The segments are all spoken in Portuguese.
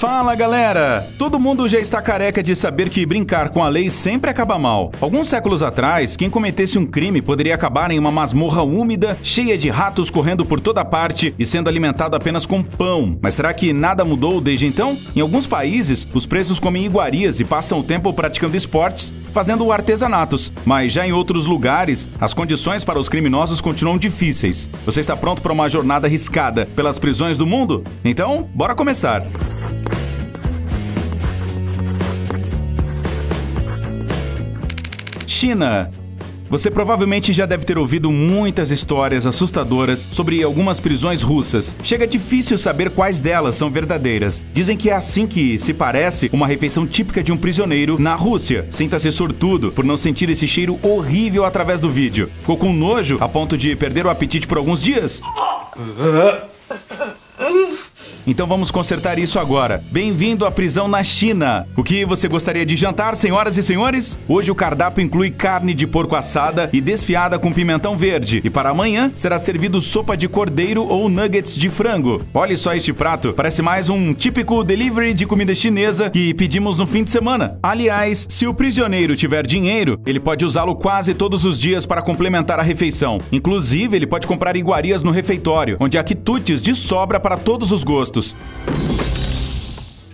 Fala, galera! Todo mundo já está careca de saber que brincar com a lei sempre acaba mal. Alguns séculos atrás, quem cometesse um crime poderia acabar em uma masmorra úmida, cheia de ratos correndo por toda parte e sendo alimentado apenas com pão. Mas será que nada mudou desde então? Em alguns países, os presos comem iguarias e passam o tempo praticando esportes, fazendo artesanatos. Mas já em outros lugares, as condições para os criminosos continuam difíceis. Você está pronto para uma jornada arriscada pelas prisões do mundo? Então, bora começar! China. Você provavelmente já deve ter ouvido muitas histórias assustadoras sobre algumas prisões russas. Chega difícil saber quais delas são verdadeiras. Dizem que é assim que se parece uma refeição típica de um prisioneiro na Rússia. Sinta-se sortudo por não sentir esse cheiro horrível através do vídeo. Ficou com nojo a ponto de perder o apetite por alguns dias? Então vamos consertar isso agora. Bem-vindo à prisão na China. O que você gostaria de jantar, senhoras e senhores? Hoje o cardápio inclui carne de porco assada e desfiada com pimentão verde. E para amanhã será servido sopa de cordeiro ou nuggets de frango. Olhe só este prato. Parece mais um típico delivery de comida chinesa que pedimos no fim de semana. Aliás, se o prisioneiro tiver dinheiro, ele pode usá-lo quase todos os dias para complementar a refeição. Inclusive, ele pode comprar iguarias no refeitório, onde há quitutes de sobra para todos os gostos.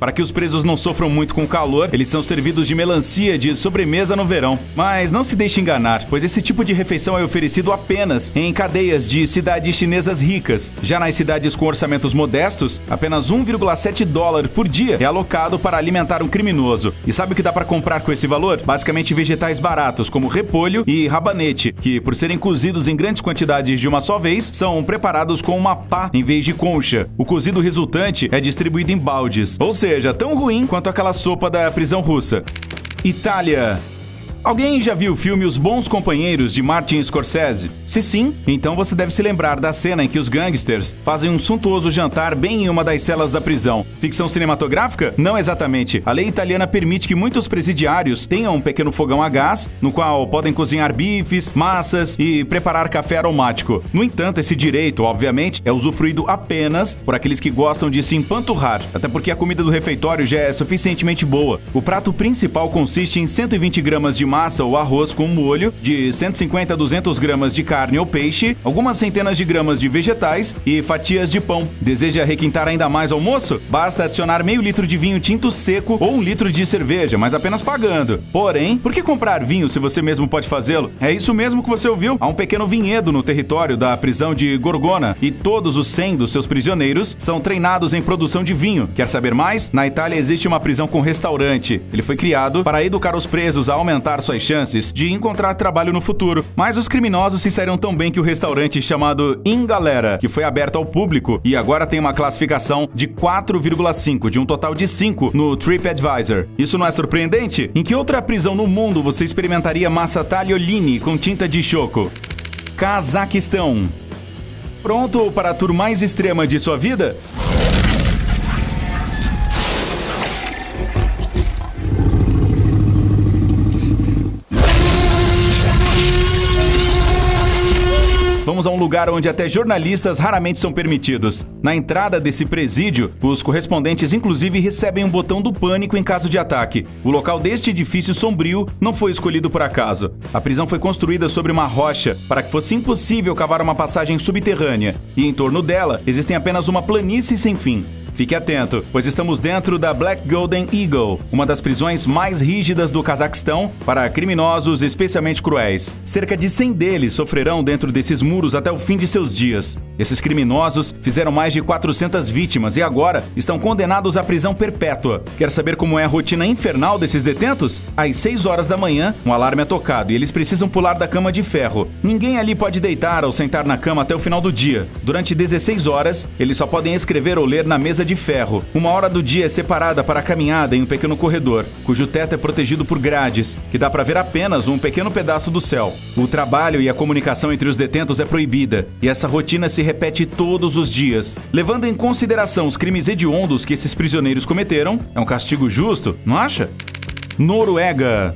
Para que os presos não sofram muito com o calor, eles são servidos de melancia de sobremesa no verão. Mas não se deixe enganar, pois esse tipo de refeição é oferecido apenas em cadeias de cidades chinesas ricas. Já nas cidades com orçamentos modestos, apenas $1,7 por dia é alocado para alimentar um criminoso. E sabe o que dá para comprar com esse valor? Basicamente vegetais baratos, como repolho e rabanete, que por serem cozidos em grandes quantidades de uma só vez, são preparados com uma pá em vez de concha. O cozido resultante é distribuído em baldes, ou seja, tão ruim quanto aquela sopa da prisão russa. Itália. Alguém já viu o filme Os Bons Companheiros, de Martin Scorsese? Se sim, então você deve se lembrar da cena em que os gangsters fazem um suntuoso jantar bem em uma das celas da prisão. Ficção cinematográfica? Não exatamente. A lei italiana permite que muitos presidiários tenham um pequeno fogão a gás, no qual podem cozinhar bifes, massas e preparar café aromático. No entanto, esse direito, obviamente, é usufruído apenas por aqueles que gostam de se empanturrar, até porque a comida do refeitório já é suficientemente boa. O prato principal consiste em 120 gramas de massa ou arroz com molho, de 150 a 200 gramas de carne ou peixe, algumas centenas de gramas de vegetais e fatias de pão. Deseja requintar ainda mais almoço? Basta adicionar meio litro de vinho tinto seco ou 1 litro de cerveja, mas apenas pagando. Porém, por que comprar vinho se você mesmo pode fazê-lo? É isso mesmo que você ouviu. Há um pequeno vinhedo no território da prisão de Gorgona e todos os 100 dos seus prisioneiros são treinados em produção de vinho. Quer saber mais? Na Itália existe uma prisão com restaurante. Ele foi criado para educar os presos a aumentar suas chances de encontrar trabalho no futuro. Mas os criminosos se saíram tão bem que o restaurante chamado In Galera, que foi aberto ao público e agora tem uma classificação de 4,5 de um total de 5 no TripAdvisor. Isso não é surpreendente? Em que outra prisão no mundo você experimentaria massa tagliolini com tinta de choco? Cazaquistão. Pronto para a tour mais extrema de sua vida? Vamos a um lugar onde até jornalistas raramente são permitidos. Na entrada desse presídio, os correspondentes inclusive recebem um botão do pânico em caso de ataque. O local deste edifício sombrio não foi escolhido por acaso. A prisão foi construída sobre uma rocha para que fosse impossível cavar uma passagem subterrânea, e em torno dela existem apenas uma planície sem fim. Fique atento, pois estamos dentro da Black Golden Eagle, uma das prisões mais rígidas do Cazaquistão para criminosos especialmente cruéis. Cerca de 100 deles sofrerão dentro desses muros até o fim de seus dias. Esses criminosos fizeram mais de 400 vítimas e agora estão condenados à prisão perpétua. Quer saber como é a rotina infernal desses detentos? Às 6 horas da manhã, um alarme é tocado e eles precisam pular da cama de ferro. Ninguém ali pode deitar ou sentar na cama até o final do dia. Durante 16 horas, eles só podem escrever ou ler na mesa de ferro. Uma hora do dia é separada para a caminhada em um pequeno corredor, cujo teto é protegido por grades, que dá para ver apenas um pequeno pedaço do céu. O trabalho e a comunicação entre os detentos é proibida, e essa rotina se repete todos os dias. Levando em consideração os crimes hediondos que esses prisioneiros cometeram, é um castigo justo, não acha? Noruega.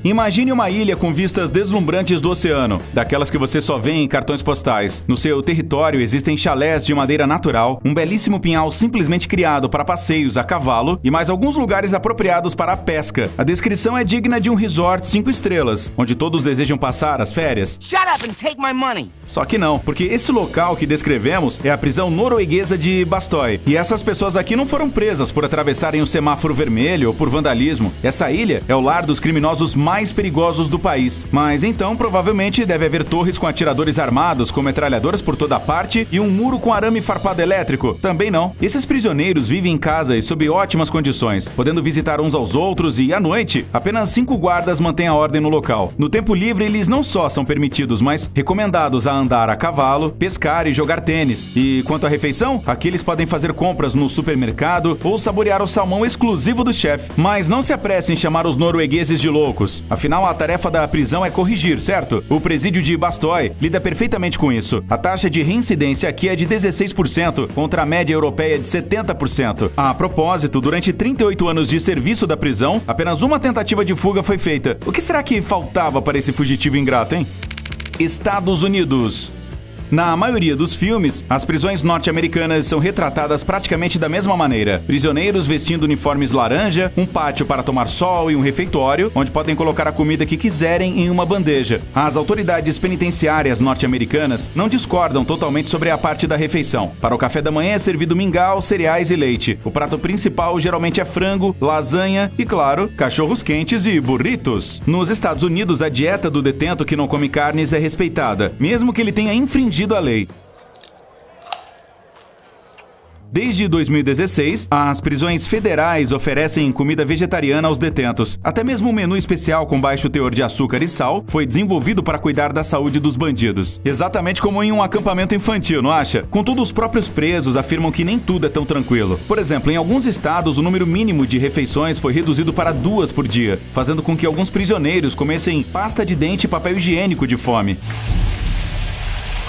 Imagine uma ilha com vistas deslumbrantes do oceano, daquelas que você só vê em cartões postais. No seu território existem chalés de madeira natural, um belíssimo pinhal simplesmente criado para passeios a cavalo e mais alguns lugares apropriados para a pesca. A descrição é digna de um resort 5 estrelas, onde todos desejam passar as férias. Shut up and take my money. Só que não, porque esse local que descrevemos é a prisão norueguesa de Bastøy. E essas pessoas aqui não foram presas por atravessarem o semáforo vermelho ou por vandalismo. Essa ilha é o lar dos criminosos mais perigosos do país. Mas então, provavelmente, deve haver torres com atiradores armados, com metralhadoras por toda parte e um muro com arame farpado elétrico. Também não. Esses prisioneiros vivem em casas sob ótimas condições, podendo visitar uns aos outros e, à noite, apenas 5 guardas mantêm a ordem no local. No tempo livre, eles não só são permitidos, mas recomendados a andar a cavalo, pescar e jogar tênis. E quanto à refeição, aqui eles podem fazer compras no supermercado ou saborear o salmão exclusivo do chefe. Mas não se apressem em chamar os noruegueses de loucos. Afinal, a tarefa da prisão é corrigir, certo? O presídio de Bastøy lida perfeitamente com isso. A taxa de reincidência aqui é de 16%, contra a média europeia de 70%. A propósito, durante 38 anos de serviço da prisão, apenas uma tentativa de fuga foi feita. O que será que faltava para esse fugitivo ingrato, hein? Estados Unidos. Na maioria dos filmes, as prisões norte-americanas são retratadas praticamente da mesma maneira. Prisioneiros vestindo uniformes laranja, um pátio para tomar sol e um refeitório, onde podem colocar a comida que quiserem em uma bandeja. As autoridades penitenciárias norte-americanas não discordam totalmente sobre a parte da refeição. Para o café da manhã é servido mingau, cereais e leite. O prato principal geralmente é frango, lasanha e, claro, cachorros quentes e burritos. Nos Estados Unidos, a dieta do detento que não come carnes é respeitada, mesmo que ele tenha infringido a lei. Desde 2016, as prisões federais oferecem comida vegetariana aos detentos. Até mesmo um menu especial com baixo teor de açúcar e sal foi desenvolvido para cuidar da saúde dos bandidos. Exatamente como em um acampamento infantil, não acha? Contudo, os próprios presos afirmam que nem tudo é tão tranquilo. Por exemplo, em alguns estados, o número mínimo de refeições foi reduzido para 2 por dia, fazendo com que alguns prisioneiros comessem pasta de dente e papel higiênico de fome.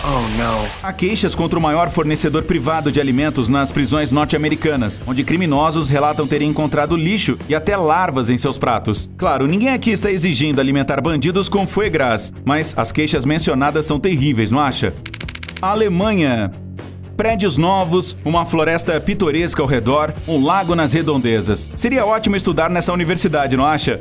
Oh, não. Há queixas contra o maior fornecedor privado de alimentos nas prisões norte-americanas, onde criminosos relatam terem encontrado lixo e até larvas em seus pratos. Claro, ninguém aqui está exigindo alimentar bandidos com foie gras, mas as queixas mencionadas são terríveis, não acha? Alemanha. Prédios novos, uma floresta pitoresca ao redor, um lago nas redondezas. Seria ótimo estudar nessa universidade, não acha?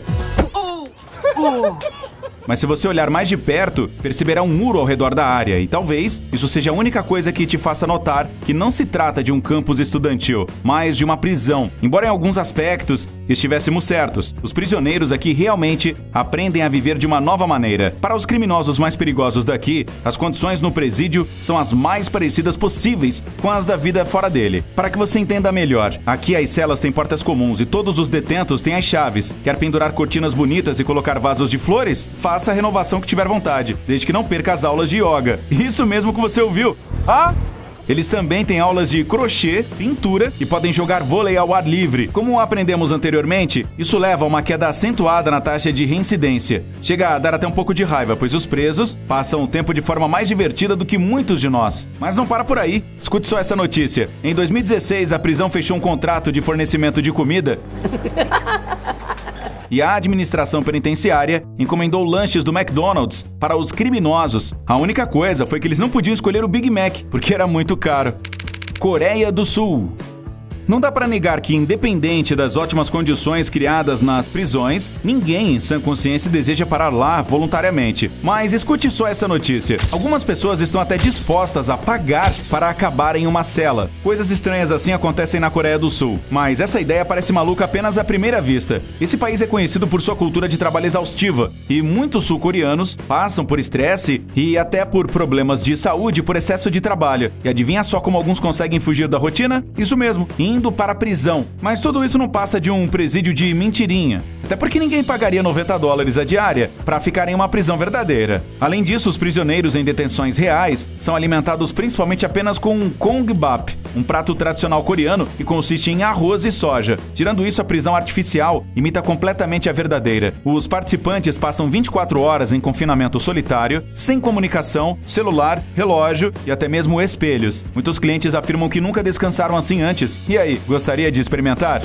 Mas se você olhar mais de perto, perceberá um muro ao redor da área e talvez isso seja a única coisa que te faça notar que não se trata de um campus estudantil, mas de uma prisão. Embora em alguns aspectos estivéssemos certos, os prisioneiros aqui realmente aprendem a viver de uma nova maneira. Para os criminosos mais perigosos daqui, as condições no presídio são as mais parecidas possíveis com as da vida fora dele. Para que você entenda melhor, aqui as celas têm portas comuns e todos os detentos têm as chaves. Quer pendurar cortinas bonitas e colocar vasos de flores? Faça a renovação que tiver vontade, desde que não perca as aulas de yoga. Isso mesmo que você ouviu. Eles também têm aulas de crochê, pintura e podem jogar vôlei ao ar livre. Como aprendemos anteriormente, isso leva a uma queda acentuada na taxa de reincidência. Chega a dar até um pouco de raiva, pois os presos passam o tempo de forma mais divertida do que muitos de nós. Mas não para por aí. Escute só essa notícia. Em 2016, a prisão fechou um contrato de fornecimento de comida e a administração penitenciária encomendou lanches do McDonald's para os criminosos. A única coisa foi que eles não podiam escolher o Big Mac, porque era muito caro. Coreia do Sul. Não dá para negar que, independente das ótimas condições criadas nas prisões, ninguém em sã consciência deseja parar lá voluntariamente. Mas escute só essa notícia. Algumas pessoas estão até dispostas a pagar para acabar em uma cela. Coisas estranhas assim acontecem na Coreia do Sul. Mas essa ideia parece maluca apenas à primeira vista. Esse país é conhecido por sua cultura de trabalho exaustiva, e muitos sul-coreanos passam por estresse e até por problemas de saúde por excesso de trabalho. E adivinha só como alguns conseguem fugir da rotina? Isso mesmo, indo para a prisão. Mas tudo isso não passa de um presídio de mentirinha. Até porque ninguém pagaria $90 a diária para ficar em uma prisão verdadeira. Além disso, os prisioneiros em detenções reais são alimentados principalmente apenas com kongbap, um prato tradicional coreano que consiste em arroz e soja. Tirando isso, a prisão artificial imita completamente a verdadeira. Os participantes passam 24 horas em confinamento solitário, sem comunicação, celular, relógio e até mesmo espelhos. Muitos clientes afirmam que nunca descansaram assim antes. E aí, gostaria de experimentar?